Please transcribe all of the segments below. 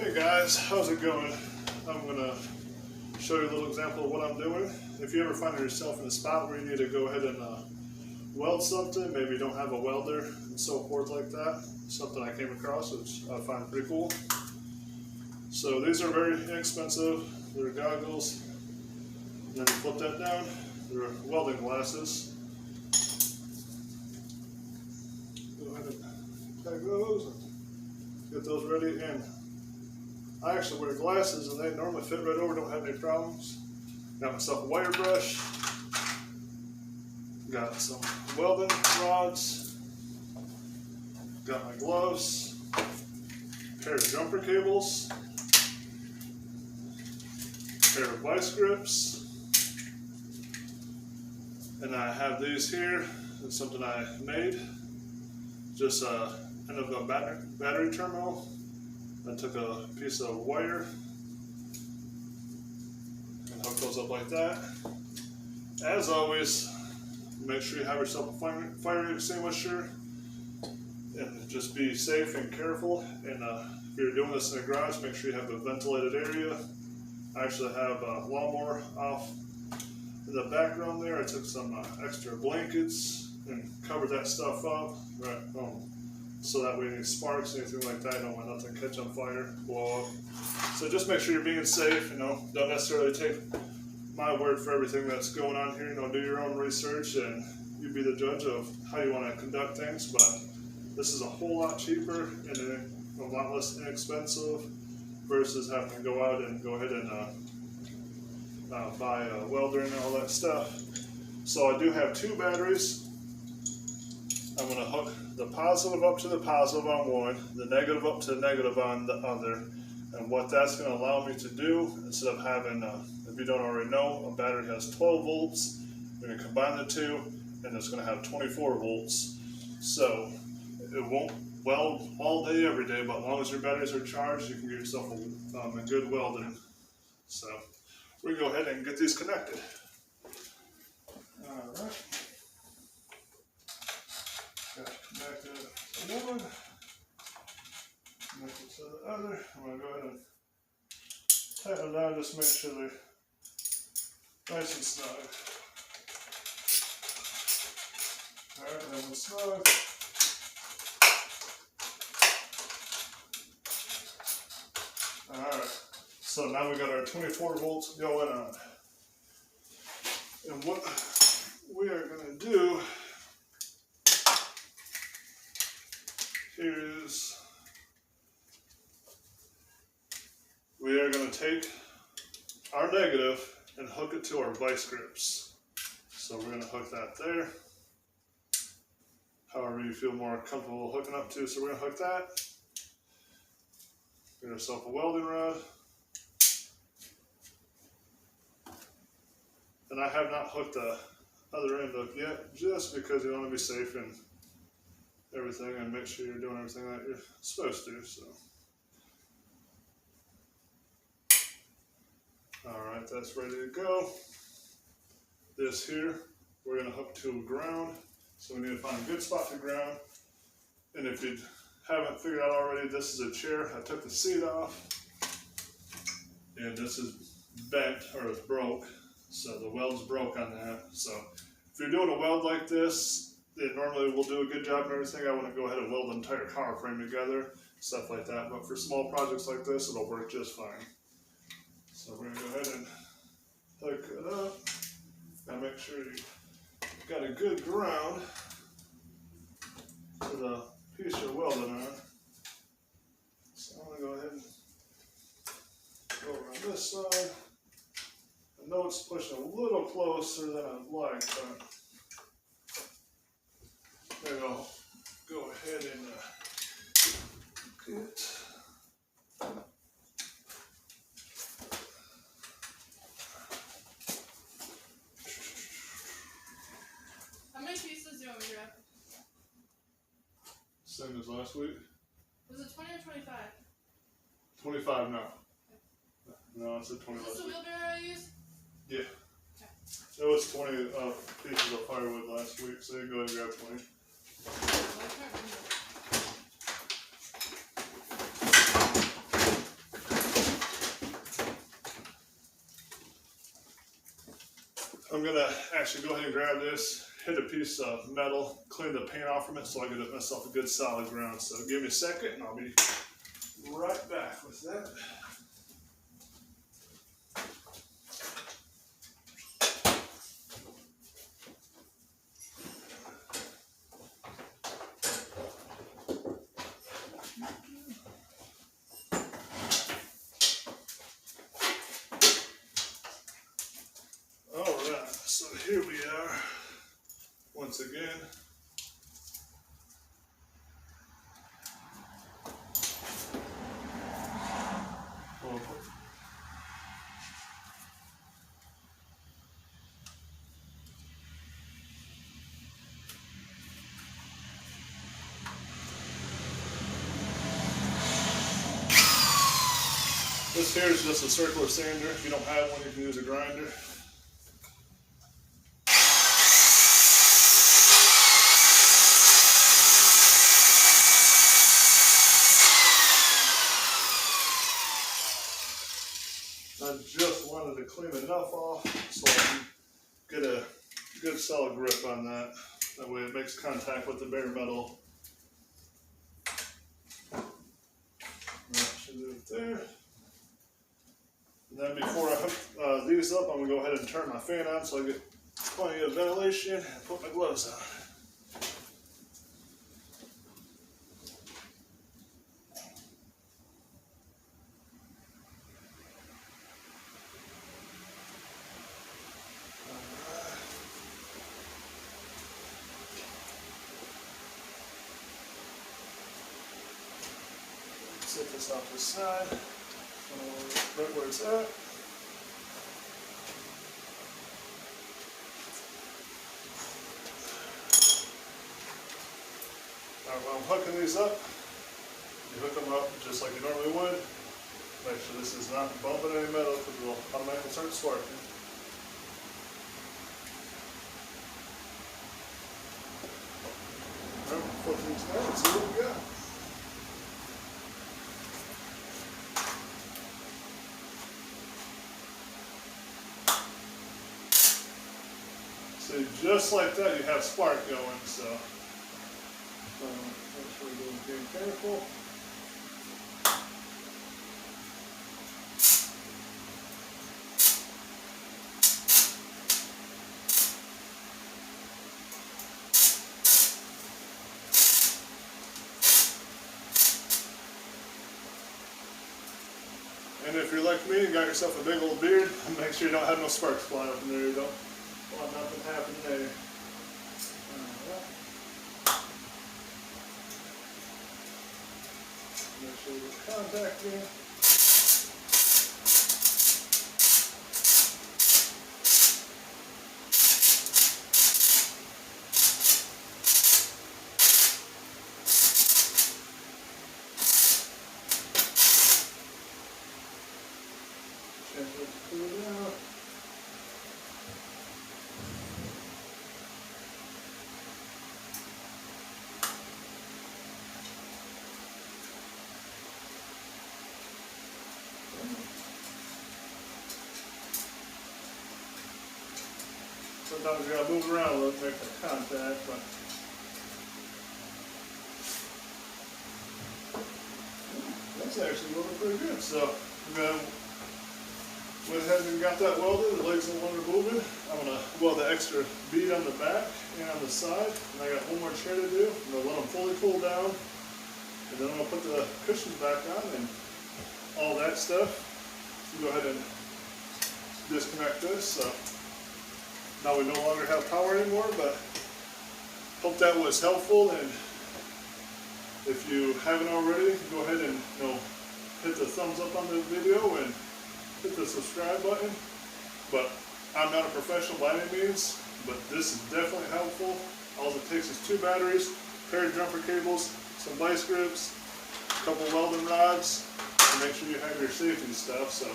Hey guys, how's it going? I'm going to show you a little example of what I'm doing. If you ever find yourself in a spot where you need to go ahead and weld something, maybe you don't have a welder and so forth like that, something I came across which I find pretty cool. So these are very inexpensive. They're goggles. And then you flip that down, they're welding glasses. Go ahead and tag those and get those ready. And I actually wear glasses and they normally fit right over, don't have any problems. Got myself a wire brush. Got some welding rods. Got my gloves. Pair of jumper cables. Pair of vice grips. And I have these here. It's something I made. Just end of a battery terminal. I took a piece of wire and hooked those up like that. As always, make sure you have yourself a fire extinguisher and just be safe and careful. And if you're doing this in a garage, make sure you have a ventilated area. I actually have a lawnmower off in the background there. I took some extra blankets and covered that stuff up right so that way any sparks, anything like that, you don't want nothing catch on fire, blow up. So just make sure you're being safe, don't necessarily take my word for everything that's going on here, do your own research and you be the judge of how you want to conduct things. But this is a whole lot cheaper and a lot less inexpensive versus having to go out and go ahead and buy a welder and all that stuff. So I do have two batteries. I'm going to hook the positive up to the positive on one, the negative up to the negative on the other. And what that's going to allow me to do, instead of having, if you don't already know, a battery has 12 volts. We're going to combine the two, and it's going to have 24 volts. So it won't weld all day, every day, but as long as your batteries are charged, you can get yourself a good welding. So we're going to go ahead and get these connected. All right. Connected to one, connected to the other. I'm going to go ahead and tighten them down, just make sure they're nice and snug. Alright, that one's snug. Alright, so now we got our 24 volts going on. And what we are going to do is we are going to take our negative and hook it to our vice grips. So we're going to hook that there. However you feel more comfortable hooking up to. So we're going to hook that. Get ourselves a welding rod. And I have not hooked the other end up yet, just because you want to be safe and everything and make sure you're doing everything that you're supposed to. So alright, that's ready to go. This here we're going to hook to ground, so we need to find a good spot to ground. And if you haven't figured out already, this is a chair. I took the seat off and this is bent, or it's broke, so the weld's broke on that. So if you're doing a weld like this, it normally will do a good job and everything. I want to go ahead and weld the entire car frame together, stuff like that. But for small projects like this, it'll work just fine. So we're going to go ahead and hook it up. And make sure you got a good ground to the piece you're welding on. So I'm going to go ahead and go around this side. I know it's pushing a little closer than I'd like, but maybe I'll go ahead and get. How many pieces do you want me to grab? Same as last week? Was it 20 or 25? 25 now. Okay. No, I said 20 Is this last the week. wheelbarrow I used? Yeah. Okay. It was 20 pieces of firewood last week, so you can go ahead and grab 20. I'm gonna actually go ahead and grab this, hit a piece of metal, clean the paint off from it so I get myself a good solid ground. So give me a second and I'll be right back with that. Alright, so here we are once again. This here is just a circular sander. If you don't have one, you can use a grinder. I just wanted to clean enough off so I can get a good solid grip on that. That way it makes contact with the bare metal. That should do it there. And then before I hook these up, I'm going to go ahead and turn my fan on so I get plenty of ventilation and put my gloves on. Set this off the side, right where it's at. Alright, when I'm hooking these up, you hook them up just like you normally would. Make sure this is not bumping any metal because it will automatically start sparking. Alright, flip these down and see what we got. So just like that, you have spark going. So make sure we're being careful. And if you're like me and got yourself a big old beard, make sure you don't have no sparks flying up in there. You don't want nothing to happen there. Make sure you get contact in. Gently pull it out. Sometimes you gotta move around a little to make that contact, but that's actually moving pretty good. So I'm gonna went ahead and got that welded. The legs no longer moving. I'm gonna weld the extra bead on the back and on the side, and I got one more chair to do. I'm gonna let them fully cool down, and then I'm gonna put the cushions back on and all that stuff. Go ahead and disconnect this. So now we no longer have power anymore, but hope that was helpful. And if you haven't already, go ahead and hit the thumbs up on the video and hit the subscribe button. But I'm not a professional by any means, but this is definitely helpful. All it takes is 2 batteries, a pair of jumper cables, some vice grips, a couple welding rods, and make sure you have your safety stuff. So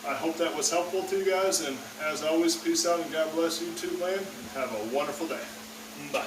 I hope that was helpful to you guys, and as always, peace out and God bless you too, man, and have a wonderful day. Bye.